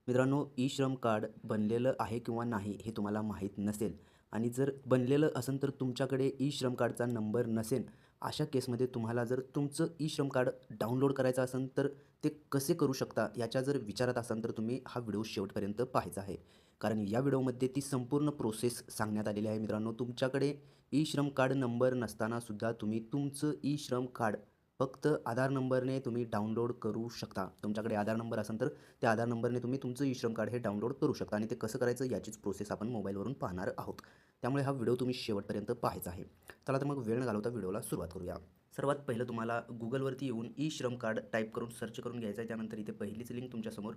मित्रांनो, ई श्रम कार्ड बनलेलं आहे किंवा नाही हे तुम्हाला माहीत नसेल आणि जर बनलेलं असेल तर तुमच्याकडे ई श्रम कार्डचा नंबर नसेल, अशा केसमध्ये तुम्हाला जर तुमचं ई श्रम कार्ड डाउनलोड करायचं असेल तर ते कसे करू शकता याच्या जर विचारात असाल तर तुम्ही हा व्हिडिओ शेवटपर्यंत पाहायचा आहे. कारण या व्हिडिओमध्ये ती संपूर्ण प्रोसेस सांगण्यात आलेली आहे. मित्रांनो, तुमच्याकडे ई श्रम कार्ड नंबर नसतानासुद्धा तुम्ही तुमचं ई श्रम कार्ड फक्त आधार नंबरने तुम्ही डाउनलोड करू शकता. तुमच्याकडे आधार नंबर असेल तर त्या आधार नंबरने तुम्ही तुमचं ई श्रम कार्ड हे डाउनलोड करू शकता आणि ते कसं करायचं याचीच प्रोसेस आपण मोबाईलवरून पाहणार आहोत. त्यामुळे हा व्हिडिओ तुम्ही शेवटपर्यंत पाहायचा आहे. चला तर मग वेळ न घालवता व्हिडिओला सुरुवात करूया. सर्वात पहिलं तुम्हाला Googleवरती येऊन ई श्रम कार्ड टाईप करून सर्च करून घ्यायचं आहे. त्यानंतर इथे पहिलीच लिंक तुमच्यासमोर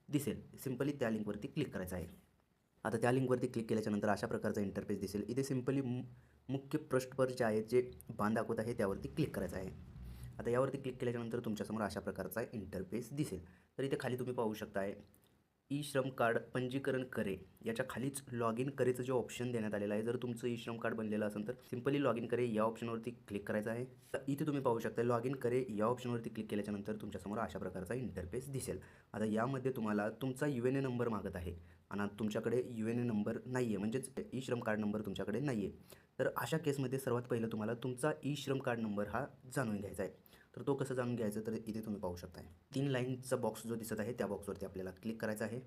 दिसेल. सिंपली त्या लिंकवरती क्लिक करायचं आहे. आता त्या लिंकवरती क्लिक केल्याच्यानंतर अशा प्रकारचा इंटरफेस दिसेल. इथे सिंपली मुख्य पृष्ठभर जे आहे जे बाण दाखवत आहे त्यावरती क्लिक करायचं आहे. आता यावरती क्लिक केल्याच्यानंतर तुमच्यासमोर अशा प्रकारचा इंटरफेस दिसेल. तर इथे खाली तुम्ही पाहू शकताय ई श्रम कार्ड पंजीकरण करे याच्या खालीच लॉग इन करेचं जे ऑप्शन देण्यात आलेलं आहे. जर तुमचं ई श्रम कार्ड बनलेलं असेल तर सिंपली लॉग इन करे या ऑप्शनवरती क्लिक करायचं आहे. तर इथे तुम्ही पाहू शकता लॉग इन करे या ऑप्शनवरती क्लिक केल्याच्यानंतर तुमच्यासमोर अशा प्रकारचा इंटरफेस दिसेल. आता यामध्ये तुम्हाला तुमचा UNA नंबर मागत आहे आणि तुमच्याकडे UNA नंबर नाही आहे, म्हणजेच ई श्रम कार्ड नंबर तुमच्याकडे नाही आहे. तर अशा केसमध्ये सर्वात पहिलं तुम्हाला तुमचा ई श्रम कार्ड नंबर हा जाणून घ्यायचा आहे. तर तो कसं जाणून घ्यायचं तर इथे तुम्ही पाहू शकताय 3 लाईनचा बॉक्स जो दिसत आहे त्या बॉक्सवरती आपल्याला क्लिक करायचं आहे.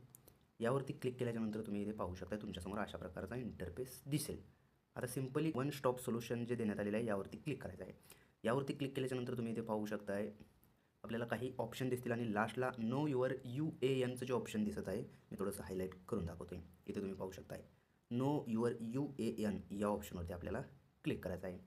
यावरती क्लिक केल्याच्यानंतर तुम्ही इथे पाहू शकता तुमच्यासमोर अशा प्रकारचा इंटरफेस दिसेल. आता सिंपली वन स्टॉप सोल्युशन जे देण्यात आलेलं आहे यावरती क्लिक करायचं आहे. यावरती क्लिक केल्याच्यानंतर तुम्ही इथे पाहू शकताय आपल्याला काही ऑप्शन दिसतील आणि लास्टला नो युअर UANचं जे ऑप्शन दिसत आहे मी थोडंसं हायलाईट करून दाखवतो आहे. इथे तुम्ही पाहू शकताय नो युअर UAN या ऑप्शनवरती आपल्याला क्लिक करायचं आहे.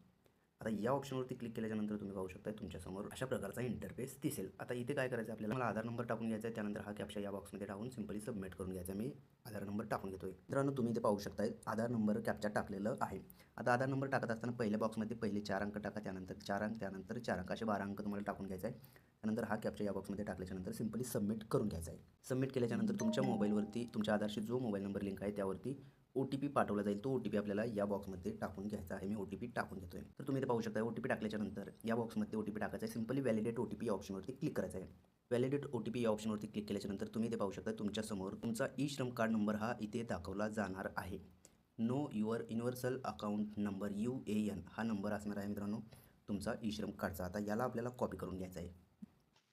आता या ऑप्शनवरती क्लिक केल्याच्यानंतर तुम्ही पाहू शकता तुमच्यासमोर अशा प्रकारचा इंटरफेस दिसेल. आता इथे काय करायचं आपल्याला मला आधार नंबर टाकून घ्यायचा आहे. त्यानंतर हा कॅप्चा या बॉक्समध्ये टाकून सिंपली सबमिट करून घ्यायचा. मी आधार नंबर टाकून घेतोय. मित्रांनो, तुम्ही इथे पाहू शकताय आधार नंबर कॅप्चा टाकलेलं आहे. आता आधार नंबर टाकत असताना पहिल्या बॉक्समध्ये पहिले 4 अंक टाका, त्यानंतर 4 अंक, त्यानंतर 4 अंक, असे 12 अंक तुम्हाला टाकून घ्यायचा आहे. त्यानंतर हा कॅप्चा या बॉक्समध्ये टाकल्याच्यानंतर सिंपली सबमिट करून घ्यायचा आहे. सबमिट केल्याच्यानंतर तुमच्या मोबाईलवरती तुमच्या आधारशी जो मोबाईल नंबर लिंक आहे त्यावरती OTP पाठवला जाईल. तो OTP आपल्याला या बॉक्समध्ये टाकून घ्यायचा आहे. मी OTP टाकून घेतोय. तर तुम्ही इथे पाहू शकता OTP टाकल्याच्यानंतर या बॉक्समध्ये OTP टाकायचा आहे. सिंपली व्हॅलिडेट OTP या ऑप्शनवरती क्लिक करायचं आहे. व्हॅलिडेट OTP या ऑप्शनवरती क्लिक केल्याच्यानंतर तुम्ही इथे पाहू शकता तुमच्यासमोर तुमचा ई श्रम कार्ड नंबर हा इथे दाखवला जाणार आहे. Know your universal account number UAN हा नंबर असणार आहे मित्रांनो तुमचा ई श्रम कार्डचा. आता याला आपल्याला कॉपी करून घ्यायचा आहे.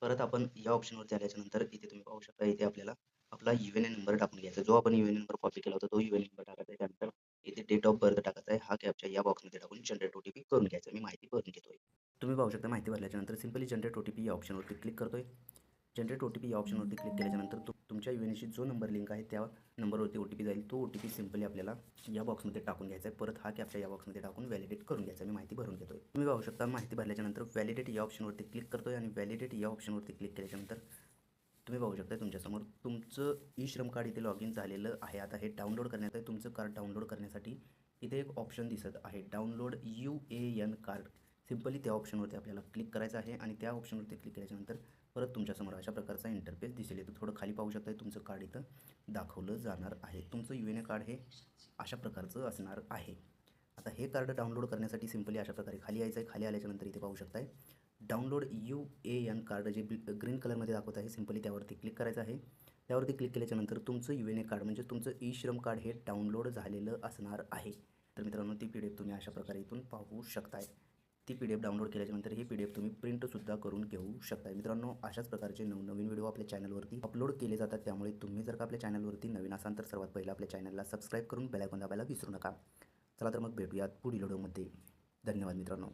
परत आपण या ऑप्शनवरती आल्याच्यानंतर इथे तुम्ही पाहू शकता इथे आपल्याला आपला UNA नंबर टाकून घ्यायचा. जो आपण UNA नंबर कॉपी केला होता तो UNA नंबर टाकायचा आहे. त्यानंतर इथे डेट ऑफ बर्थ टाकायचा आहे. हा कॅप्चा या बॉक्समध्ये टाकून जनरेट OTP करून घ्यायचा. मी माहिती भरून घेतोय. तुम्ही पाहू शकता माहिती भरल्याच्यानंतर सिंपली जनरेट OTP या ऑप्शनवरती क्लिक करतोय. जनरेट OTP या ऑप्शनवरती क्लिक केल्याच्यानंतर तुमच्या UNAशी जो नंबर लिंक आहे त्या नंबरवरती OTP जाईल. तो OTP सिंपली आपल्याला या बॉक्समध्ये टाकून घ्यायचा आहे. परत हा कॅप्चा या बॉक्समध्ये टाकून व्हॅलिडेट करून घ्यायचा. मी माहिती भरून घेतोय. तुम्ही पाहू शकता माहिती भरल्याच्यानंतर व्हॅलिडेट या ऑप्शनवरती क्लिक करतोय आणि व्हॅलिडेट या ऑप्शनवरती क्लिक केल्याच्यानंतर तुम्ही पाहू शकता तुमच्यासमोर तुमचं ई श्रम कार्ड इथे लॉग इन झालेलं आहे. आता हे डाउनलोड करण्यात आहे. तुमचं कार्ड डाउनलोड करण्यासाठी इथे एक ऑप्शन दिसत आहे डाउनलोड UAN कार्ड. सिंपली त्या ऑप्शनवरती आपल्याला क्लिक करायचं आहे आणि त्या ऑप्शनवरती क्लिक केल्याच्यानंतर परत तुमच्यासमोर अशा प्रकारचा इंटरफेस दिसेल. इथं थोडं खाली पाहू शकता तुमचं कार्ड इथं दाखवलं जाणार आहे. तुमचं UNA कार्ड हे अशा प्रकारचं असणार आहे. आता हे कार्ड डाउनलोड करण्यासाठी सिंपली अशा प्रकारे खाली यायचं आहे. खाली आल्याच्यानंतर इथे पाहू शकताय डाउनलोड UAN कार्ड जे ग्रीन कलरमध्ये दाखवत आहे सिंपली त्यावरती क्लिक करायचं आहे. त्यावरती क्लिक केल्याच्यानंतर तुमचं UNA कार्ड म्हणजे तुमचं ई श्रम कार्ड हे डाउनलोड झालेलं असणार आहे. तर मित्रांनो, ती PDF तुम्ही अशा प्रकारे इथून पाहू शकताय. ती PDF डाउनलोड केल्याच्यानंतर ही PDF तुम्ही प्रिंटसुद्धा करून घेऊ शकताय. मित्रांनो, अशाच प्रकारचे नवनवीन व्हिडिओ आपल्या चॅनलवरती अपलोड केले जातात. त्यामुळे तुम्ही जर का आपल्या चॅनलवरती नवीन असाल तर सर्वात पहिलं आपल्या चॅनलला सबस्क्राईब करून बेल आयकॉन दाबायला विसरू नका. चला तर मग भेटूयात पुढील व्हिडिओमध्ये. धन्यवाद मित्रांनो.